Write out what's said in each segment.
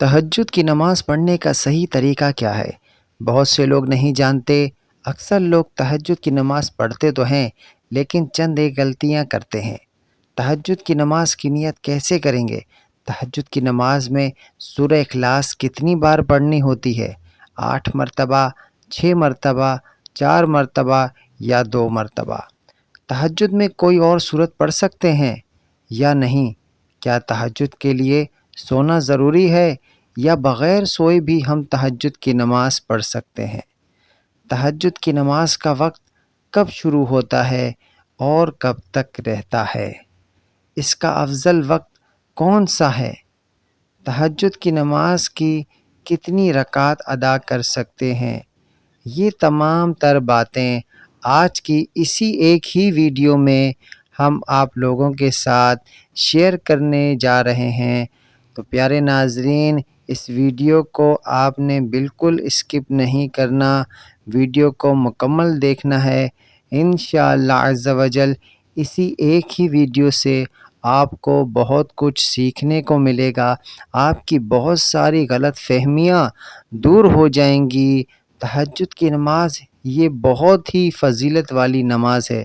تہجد کی نماز پڑھنے کا صحیح طریقہ کیا ہے؟ بہت سے لوگ نہیں جانتے۔ اکثر لوگ تہجد کی نماز پڑھتے تو ہیں لیکن چند ایک غلطیاں کرتے ہیں۔ تہجد کی نماز کی نیت کیسے کریں گے؟ تہجد کی نماز میں سورہ اخلاص کتنی بار پڑھنی ہوتی ہے؟ 8 مرتبہ، 6 مرتبہ، 4 مرتبہ یا 2 مرتبہ؟ تہجد میں کوئی اور سورت پڑھ سکتے ہیں یا نہیں؟ کیا تہجد کے لیے سونا ضروری ہے یا بغیر سوئے بھی ہم تہجد کی نماز پڑھ سکتے ہیں؟ تہجد کی نماز کا وقت کب شروع ہوتا ہے اور کب تک رہتا ہے؟ اس کا افضل وقت کون سا ہے؟ تہجد کی نماز کی کتنی رکعت ادا کر سکتے ہیں؟ یہ تمام تر باتیں آج کی اسی ایک ہی ویڈیو میں ہم آپ لوگوں کے ساتھ شیئر کرنے جا رہے ہیں۔ تو پیارے ناظرین، اس ویڈیو کو آپ نے بالکل اسکپ نہیں کرنا، ویڈیو کو مکمل دیکھنا ہے۔ انشاءاللہ عز و جل اسی ایک ہی ویڈیو سے آپ کو بہت کچھ سیکھنے کو ملے گا، آپ کی بہت ساری غلط فہمیاں دور ہو جائیں گی۔ تہجد کی نماز یہ بہت ہی فضیلت والی نماز ہے۔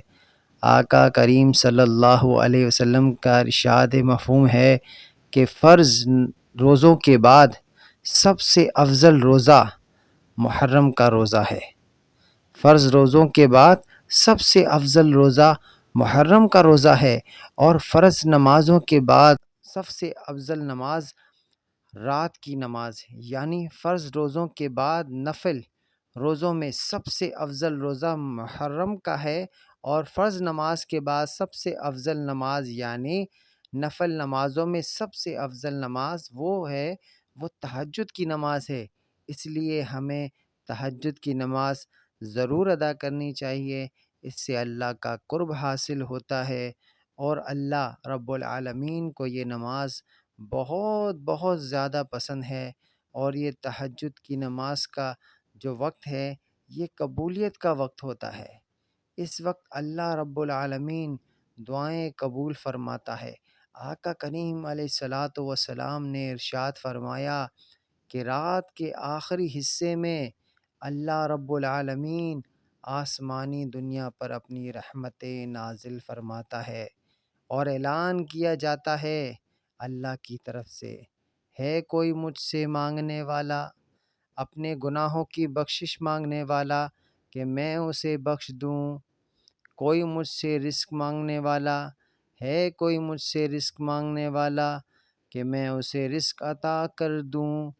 آقا کریم صلی اللہ علیہ وسلم کا ارشاد مفہوم ہے کہ فرض روزوں کے بعد سب سے افضل روزہ محرم کا روزہ ہے۔ فرض روزوں کے بعد سب سے افضل روزہ محرم کا روزہ ہے، اور فرض نمازوں کے بعد سب سے افضل نماز رات کی نماز ہے۔ یعنی فرض روزوں کے بعد نفل روزوں میں سب سے افضل روزہ محرم کا ہے، اور فرض نماز کے بعد سب سے افضل نماز یعنی نفل نمازوں میں سب سے افضل نماز وہ تہجد کی نماز ہے۔ اس لیے ہمیں تہجد کی نماز ضرور ادا کرنی چاہیے، اس سے اللہ کا قرب حاصل ہوتا ہے، اور اللہ رب العالمین کو یہ نماز بہت بہت زیادہ پسند ہے۔ اور یہ تہجد کی نماز کا جو وقت ہے یہ قبولیت کا وقت ہوتا ہے۔ اس وقت اللہ رب العالمین دعائیں قبول فرماتا ہے۔ آقا کریم علیہ الصلاۃ والسلام نے ارشاد فرمایا کہ رات کے آخری حصے میں اللہ رب العالمین آسمانی دنیا پر اپنی رحمتیں نازل فرماتا ہے، اور اعلان کیا جاتا ہے اللہ کی طرف سے، ہے کوئی مجھ سے مانگنے والا، اپنے گناہوں کی بخشش مانگنے والا کہ میں اسے بخش دوں؟ کوئی مجھ سے رزق مانگنے والا، ہے کوئی مجھ سے رزق مانگنے والا کہ میں اسے رزق عطا کر دوں؟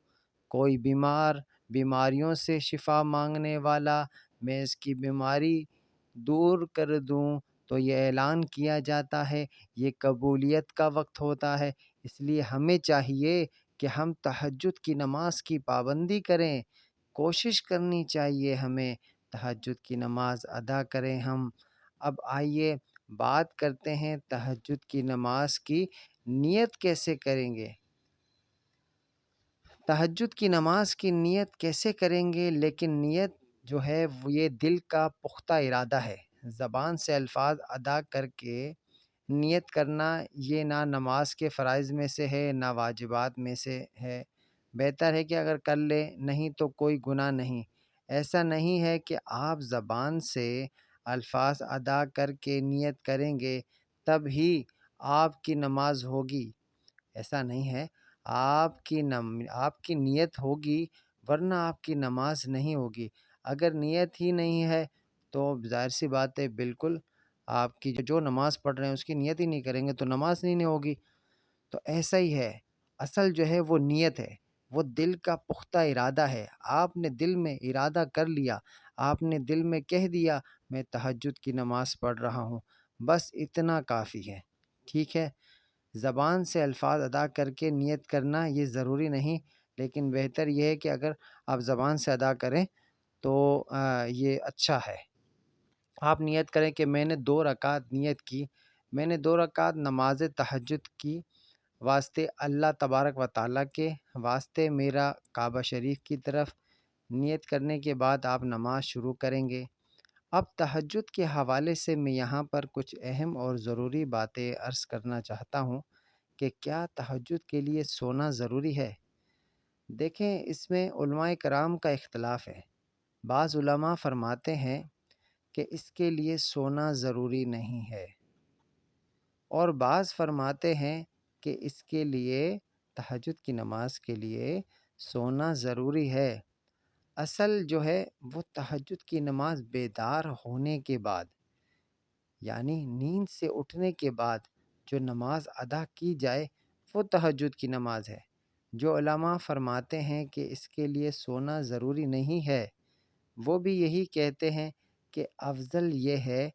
کوئی بیماریوں سے شفا مانگنے والا، میں اس کی بیماری دور کر دوں؟ تو یہ اعلان کیا جاتا ہے، یہ قبولیت کا وقت ہوتا ہے۔ اس لیے ہمیں چاہیے کہ ہم تہجد کی نماز کی پابندی کریں، کوشش کرنی چاہیے ہمیں تہجد کی نماز ادا کریں ہم۔ اب آئیے بات کرتے ہیں تہجد کی نماز کی نیت کیسے کریں گے۔ تہجد کی نماز کی نیت کیسے کریں گے؟ لیکن نیت جو ہے وہ یہ دل کا پختہ ارادہ ہے۔ زبان سے الفاظ ادا کر کے نیت کرنا یہ نہ نماز کے فرائض میں سے ہے نہ واجبات میں سے ہے۔ بہتر ہے کہ اگر کر لے، نہیں تو کوئی گناہ نہیں۔ ایسا نہیں ہے کہ آپ زبان سے الفاظ ادا کر کے نیت کریں گے تب ہی آپ کی نماز ہوگی، ایسا نہیں ہے۔ آپ کی نیت ہوگی ورنہ آپ کی نماز نہیں ہوگی۔ اگر نیت ہی نہیں ہے تو ظاہر سی بات ہے، بالکل آپ کی جو نماز پڑھ رہے ہیں اس کی نیت ہی نہیں کریں گے تو نماز نہیں ہوگی۔ تو ایسا ہی ہے، اصل جو ہے وہ نیت ہے، وہ دل کا پختہ ارادہ ہے۔ آپ نے دل میں ارادہ کر لیا، آپ نے دل میں کہہ دیا میں تہجد کی نماز پڑھ رہا ہوں، بس اتنا کافی ہے، ٹھیک ہے۔ زبان سے الفاظ ادا کر کے نیت کرنا یہ ضروری نہیں، لیکن بہتر یہ ہے کہ اگر آپ زبان سے ادا کریں تو یہ اچھا ہے۔ آپ نیت کریں کہ میں نے 2 رکعت نیت کی، میں نے 2 رکعت نماز تہجد کی، واسطے اللہ تبارک و تعالیٰ کے واسطے میرا کعبہ شریف کی طرف۔ نیت کرنے کے بعد آپ نماز شروع کریں گے۔ اب تہجد کے حوالے سے میں یہاں پر کچھ اہم اور ضروری باتیں عرض کرنا چاہتا ہوں کہ کیا تہجد کے لیے سونا ضروری ہے؟ دیکھیں اس میں علماء کرام کا اختلاف ہے۔ بعض علماء فرماتے ہیں کہ اس کے لیے سونا ضروری نہیں ہے، اور بعض فرماتے ہیں کہ اس کے لیے تہجد کی نماز کے لیے سونا ضروری ہے۔ اصل جو ہے وہ تہجد کی نماز بیدار ہونے کے بعد، یعنی نیند سے اٹھنے کے بعد جو نماز ادا کی جائے وہ تہجد کی نماز ہے۔ جو علماء فرماتے ہیں کہ اس کے لیے سونا ضروری نہیں ہے، وہ بھی یہی کہتے ہیں کہ افضل یہ ہے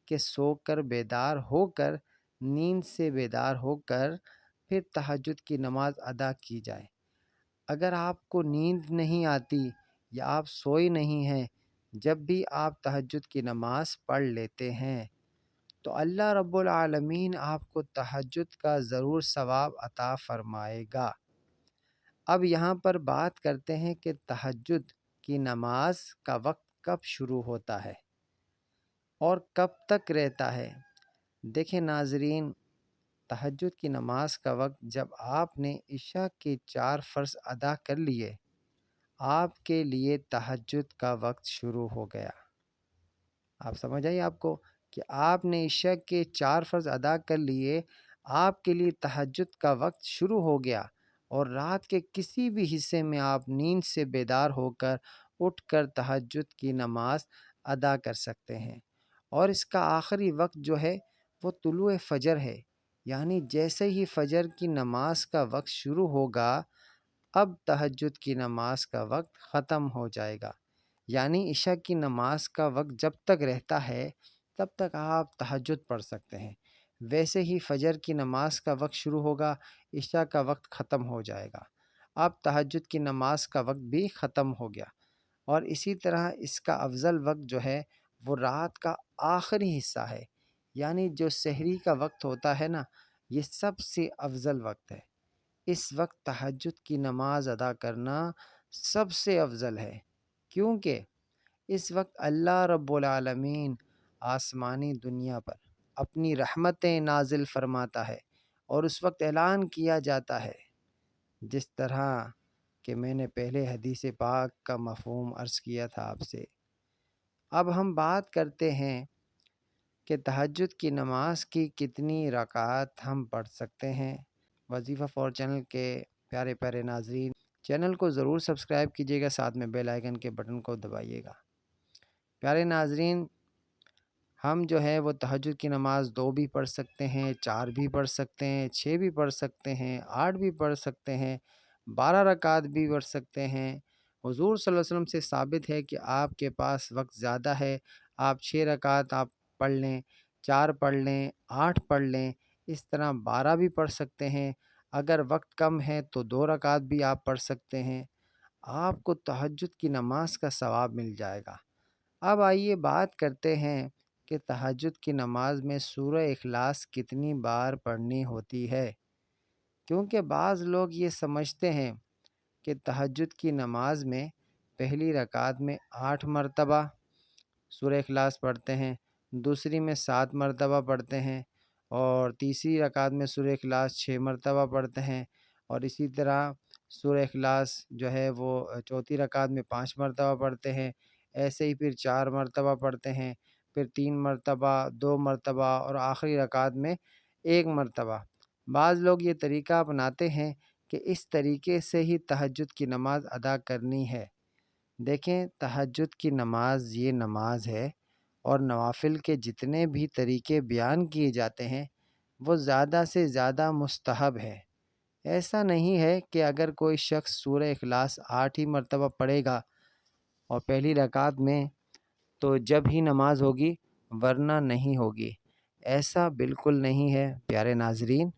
کہ سو کر بیدار ہو کر، نیند سے بیدار ہو کر پھر تہجد کی نماز ادا کی جائے۔ اگر آپ کو نیند نہیں آتی یا آپ سوئے نہیں ہیں، جب بھی آپ تہجد کی نماز پڑھ لیتے ہیں تو اللہ رب العالمین آپ کو تہجد کا ضرور ثواب عطا فرمائے گا۔ اب یہاں پر بات کرتے ہیں کہ تہجد کی نماز کا وقت کب شروع ہوتا ہے اور کب تک رہتا ہے۔ دیکھیں ناظرین، تہجد کی نماز کا وقت جب آپ نے عشاء کے 4 فرض ادا کر لیے، آپ کے لیے تہجد کا وقت شروع ہو گیا۔ آپ سمجھ آئی آپ کو کہ آپ نے عشاء کے 4 فرض ادا کر لیے، آپ کے لیے تہجد کا وقت شروع ہو گیا، اور رات کے کسی بھی حصے میں آپ نیند سے بیدار ہو کر اٹھ کر تہجد کی نماز ادا کر سکتے ہیں۔ اور اس کا آخری وقت جو ہے وہ طلوع فجر ہے، یعنی جیسے ہی فجر کی نماز کا وقت شروع ہوگا، اب تہجد کی نماز کا وقت ختم ہو جائے گا۔ یعنی عشاء کی نماز کا وقت جب تک رہتا ہے تب تک آپ تہجد پڑھ سکتے ہیں۔ ویسے ہی فجر کی نماز کا وقت شروع ہوگا، عشاء کا وقت ختم ہو جائے گا، اب تہجد کی نماز کا وقت بھی ختم ہو گیا۔ اور اسی طرح اس کا افضل وقت جو ہے وہ رات کا آخری حصہ ہے، یعنی جو سحری کا وقت ہوتا ہے نا، یہ سب سے افضل وقت ہے۔ اس وقت تہجد کی نماز ادا کرنا سب سے افضل ہے، کیونکہ اس وقت اللہ رب العالمین آسمانی دنیا پر اپنی رحمتیں نازل فرماتا ہے، اور اس وقت اعلان کیا جاتا ہے، جس طرح کہ میں نے پہلے حدیث پاک کا مفہوم عرض کیا تھا آپ سے۔ اب ہم بات کرتے ہیں کہ تہجد کی نماز کی کتنی رکعات ہم پڑھ سکتے ہیں۔ وظیفہ فور چینل کے پیارے پیارے ناظرین، چینل کو ضرور سبسکرائب کیجیے گا، ساتھ میں بیل آئیکن کے بٹن کو دبائیے گا۔ پیارے ناظرین، ہم جو ہے وہ تہجد کی نماز 2 بھی پڑھ سکتے ہیں، 4 بھی پڑھ سکتے ہیں، 6 بھی پڑھ سکتے ہیں، 8 بھی پڑھ سکتے ہیں، 12 رکعات بھی پڑھ سکتے ہیں۔ حضور صلی اللہ علیہ وسلم سے ثابت ہے کہ آپ کے پاس وقت زیادہ ہے، آپ 6 رکعات آپ پڑھ لیں، 4 پڑھ لیں، 8 پڑھ لیں، اس طرح 12 بھی پڑھ سکتے ہیں۔ اگر وقت کم ہے تو 2 رکعات بھی آپ پڑھ سکتے ہیں، آپ کو تہجد کی نماز کا ثواب مل جائے گا۔ اب آئیے بات کرتے ہیں کہ تہجد کی نماز میں سورہ اخلاص کتنی بار پڑھنی ہوتی ہے، کیونکہ بعض لوگ یہ سمجھتے ہیں کہ تہجد کی نماز میں پہلی رکعت میں 8 مرتبہ سورہ اخلاص پڑھتے ہیں، دوسری میں 7 مرتبہ پڑھتے ہیں، اور تیسری رکعت میں سورہ اخلاص 6 مرتبہ پڑھتے ہیں، اور اسی طرح سورہ اخلاص جو ہے وہ چوتھی رکعت میں 5 مرتبہ پڑھتے ہیں، ایسے ہی پھر 4 مرتبہ پڑھتے ہیں، پھر 3 مرتبہ، 2 مرتبہ، اور آخری رکعت میں 1 مرتبہ۔ بعض لوگ یہ طریقہ اپناتے ہیں کہ اس طریقے سے ہی تہجد کی نماز ادا کرنی ہے۔ دیکھیں، تہجد کی نماز یہ نماز ہے، اور نوافل کے جتنے بھی طریقے بیان کیے جاتے ہیں وہ زیادہ سے زیادہ مستحب ہے۔ ایسا نہیں ہے کہ اگر کوئی شخص سورہ اخلاص 8 ہی مرتبہ پڑھے گا اور پہلی رکعت میں تو جب ہی نماز ہوگی ورنہ نہیں ہوگی، ایسا بالکل نہیں ہے پیارے ناظرین،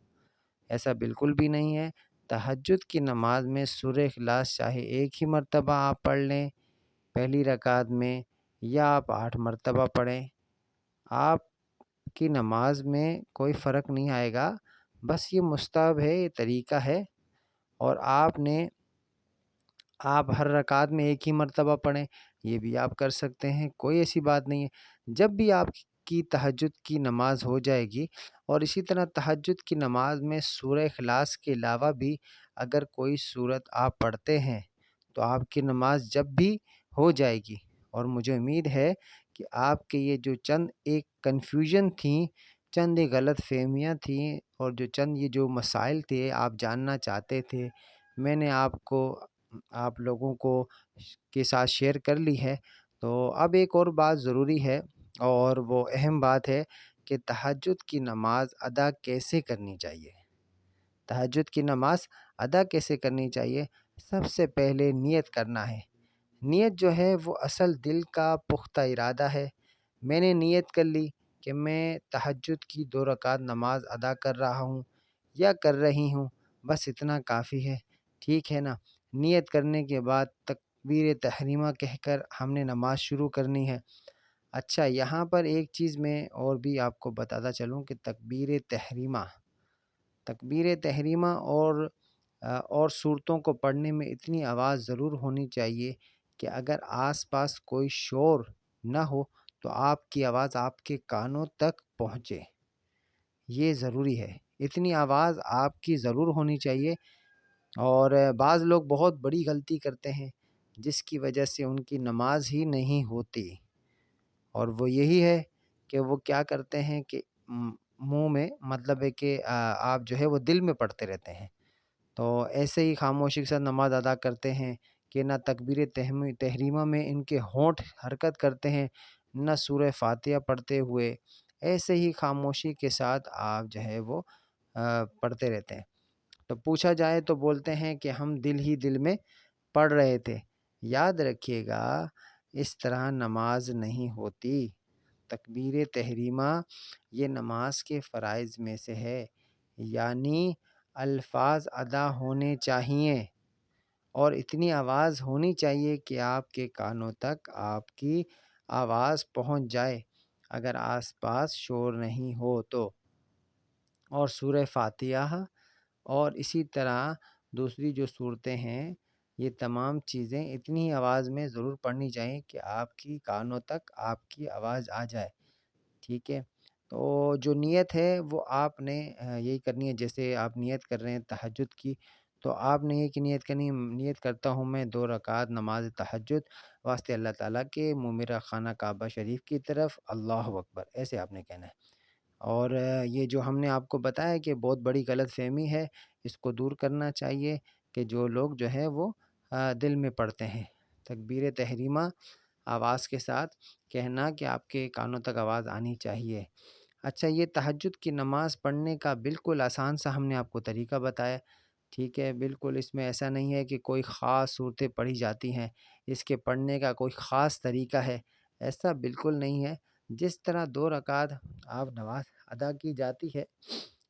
ایسا بالکل بھی نہیں ہے۔ تہجد کی نماز میں سورہ اخلاص چاہے 1 ہی مرتبہ آپ پڑھ لیں پہلی رکعت میں، یا آپ 8 مرتبہ پڑھیں، آپ کی نماز میں کوئی فرق نہیں آئے گا۔ بس یہ مستحب ہے، یہ طریقہ ہے، اور آپ ہر رکعت میں 1 ہی مرتبہ پڑھیں، یہ بھی آپ کر سکتے ہیں، کوئی ایسی بات نہیں ہے۔ جب بھی آپ کی تہجد کی نماز ہو جائے گی۔ اور اسی طرح تہجد کی نماز میں سورہ اخلاص کے علاوہ بھی اگر کوئی سورت آپ پڑھتے ہیں تو آپ کی نماز جب بھی ہو جائے گی۔ اور مجھے امید ہے کہ آپ کے یہ جو چند ایک کنفیوژن تھیں، چند ایک غلط فہمیاں تھیں، اور چند یہ جو مسائل تھے آپ جاننا چاہتے تھے، میں نے آپ لوگوں کو کے ساتھ شیئر کر لی ہے۔ تو اب ایک اور بات ضروری ہے، اور وہ اہم بات ہے کہ تہجد کی نماز ادا کیسے کرنی چاہیے۔ تہجد کی نماز ادا کیسے کرنی چاہیے؟ سب سے پہلے نیت کرنا ہے۔ نیت جو ہے وہ اصل دل کا پختہ ارادہ ہے۔ میں نے نیت کر لی کہ میں تہجد کی 2 رکعت نماز ادا کر رہا ہوں یا کر رہی ہوں، بس اتنا کافی ہے، ٹھیک ہے نا۔ نیت کرنے کے بعد تکبیر تحریمہ کہہ کر ہم نے نماز شروع کرنی ہے۔ اچھا، یہاں پر ایک چیز میں اور بھی آپ کو بتاتا چلوں کہ تکبیر تحریمہ اور صورتوں کو پڑھنے میں اتنی آواز ضرور ہونی چاہیے کہ اگر آس پاس کوئی شور نہ ہو تو آپ کی آواز آپ کے کانوں تک پہنچے، یہ ضروری ہے، اتنی آواز آپ کی ضرور ہونی چاہیے۔ اور بعض لوگ بہت بڑی غلطی کرتے ہیں جس کی وجہ سے ان کی نماز ہی نہیں ہوتی، اور وہ یہی ہے کہ وہ کیا کرتے ہیں کہ منہ میں، مطلب ہے کہ آپ جو ہے وہ دل میں پڑھتے رہتے ہیں، تو ایسے ہی خاموشی کے ساتھ نماز ادا کرتے ہیں کہ نہ تکبیر تحریمہ میں ان کے ہونٹ حرکت کرتے ہیں، نہ سورہ فاتحہ پڑھتے ہوئے، ایسے ہی خاموشی کے ساتھ آپ جو ہے وہ پڑھتے رہتے ہیں۔ تو پوچھا جائے تو بولتے ہیں کہ ہم دل ہی دل میں پڑھ رہے تھے۔ یاد رکھیے گا، اس طرح نماز نہیں ہوتی۔ تکبیر تحریمہ یہ نماز کے فرائض میں سے ہے، یعنی الفاظ ادا ہونے چاہیے اور اتنی آواز ہونی چاہیے کہ آپ کے کانوں تک آپ کی آواز پہنچ جائے اگر آس پاس شور نہیں ہو تو۔ اور سورہ فاتحہ اور اسی طرح دوسری جو صورتیں ہیں، یہ تمام چیزیں اتنی آواز میں ضرور پڑھنی چاہیے کہ آپ کی کانوں تک آپ کی آواز آ جائے، ٹھیک ہے۔ تو جو نیت ہے وہ آپ نے یہی کرنی ہے، جیسے آپ نیت کر رہے ہیں تہجد کی، تو آپ نے یہ کہ نیت کرتا ہوں میں 2 رکعت نماز تہجد واسطے اللہ تعالیٰ کے، منہ میرا خانہ کعبہ شریف کی طرف، اللہ اکبر، ایسے آپ نے کہنا ہے۔ اور یہ جو ہم نے آپ کو بتایا کہ بہت بڑی غلط فہمی ہے، اس کو دور کرنا چاہیے کہ جو لوگ جو ہے وہ دل میں پڑھتے ہیں۔ تکبیر تحریمہ آواز کے ساتھ کہنا کہ آپ کے کانوں تک آواز آنی چاہیے۔ اچھا، یہ تہجد کی نماز پڑھنے کا بالکل آسان سا ہم نے آپ کو طریقہ بتایا، ٹھیک ہے۔ بالکل اس میں ایسا نہیں ہے کہ کوئی خاص صورتیں پڑھی جاتی ہیں، اس کے پڑھنے کا کوئی خاص طریقہ ہے، ایسا بالکل نہیں ہے۔ جس طرح 2 رکعت آپ نماز ادا کی جاتی ہے،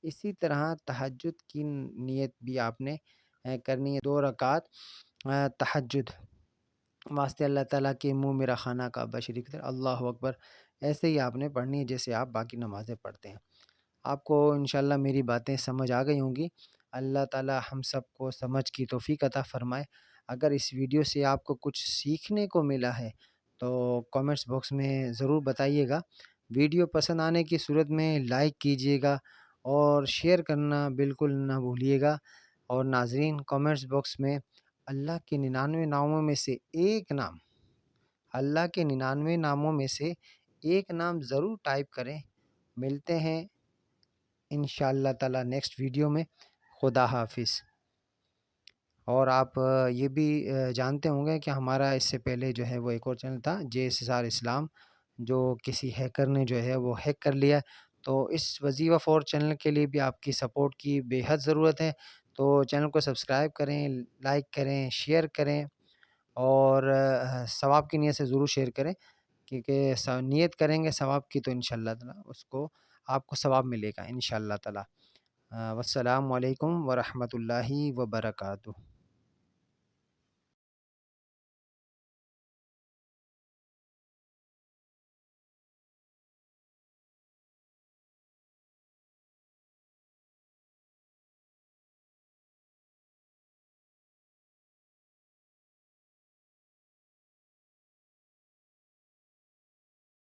اسی طرح تہجد کی نیت بھی آپ نے کرنی ہے۔ 2 رکعت تہجد واسطے اللہ تعالیٰ کے، منہ میرا خانہ کعبہ شریف کی طرف، اللہ اکبر، ایسے ہی آپ نے پڑھنی ہے جیسے آپ باقی نمازیں پڑھتے ہیں۔ آپ کو انشاءاللہ میری باتیں سمجھ آ گئی ہوں گی۔ اللہ تعالیٰ ہم سب کو سمجھ کی توفیق عطا فرمائے۔ اگر اس ویڈیو سے آپ کو کچھ سیکھنے کو ملا ہے تو کامنٹس باکس میں ضرور بتائیے گا۔ ویڈیو پسند آنے کی صورت میں لائک کیجیے گا اور شیئر کرنا بالکل نہ بھولیے گا۔ اور ناظرین، کامنٹس باکس میں اللہ کے 99 ناموں میں سے ایک نام، اللہ کے 99 ناموں میں سے ایک نام ضرور ٹائپ کریں۔ ملتے ہیں انشاءاللہ تعالی نیکسٹ ویڈیو میں۔ خدا حافظ۔ اور آپ یہ بھی جانتے ہوں گے کہ ہمارا اس سے پہلے جو ہے وہ ایک اور چینل تھا، JSR اسلام، جو کسی ہیکر نے جو ہے وہ ہیک کر لیا، تو اس وظیفہ فور چینل کے لیے بھی آپ کی سپورٹ کی بے حد ضرورت ہے۔ تو چینل کو سبسکرائب کریں، لائک کریں، شیئر کریں، اور ثواب کی نیت سے ضرور شیئر کریں، کیونکہ نیت کریں گے ثواب کی تو انشاءاللہ تعالی اس کو آپ کو ثواب ملے گا انشاءاللہ تعالی۔ والسلام علیکم ورحمۃ اللہ وبرکاتہ۔